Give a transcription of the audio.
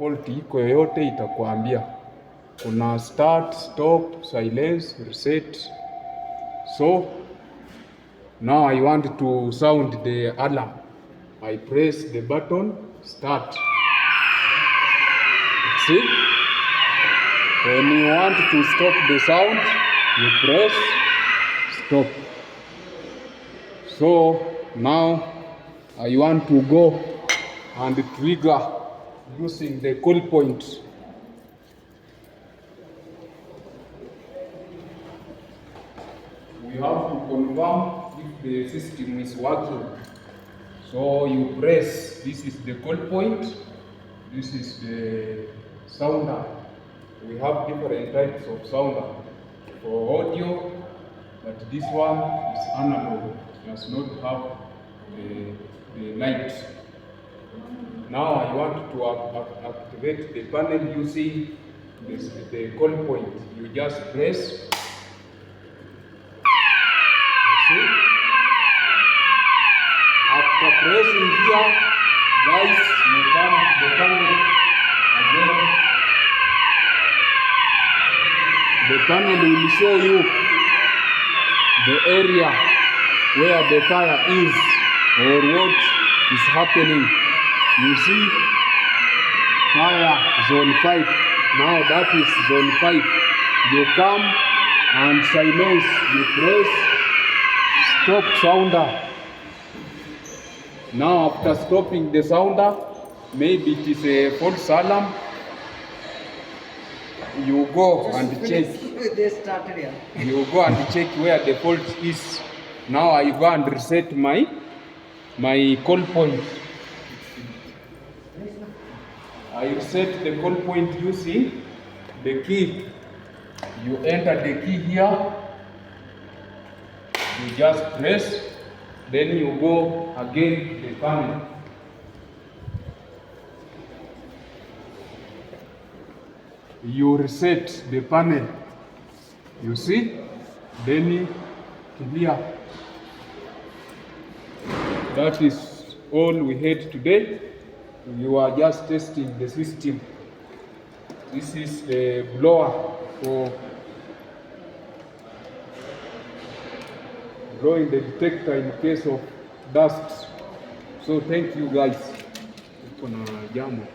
fault iko yoyote itakuambia. Kuna start, stop, silence, reset. So now I want to sound the alarm. I press the button start. See? When you want to stop the sound, you press stop. So now I want to go and trigger using the call point. We have to confirm if the system is working. So you press, this is the call point, this is the sounder. We have different types of sounder for audio, but this one is analog, it does not have the light. Now I want to activate the panel using the call point. You just press. See? After pressing here, guys, you come to the panel again. The panel will show you the area where the fire is or what is happening. You see fire zone 5. Now that is zone 5. You come and silence. You press stop sounder. Now after stopping the sounder, maybe it is a false alarm. You go and check. They started here. You go and check where the fault is. Now I go and reset my call point. I reset the call point using the key. You enter the key here. You just press. Then you go again the panel. You reset the panel. You see? Then clear. That is all we had today. You are just testing the system. This is a blower for blowing the detector in case of dust. So thank you guys. Kuna jambo.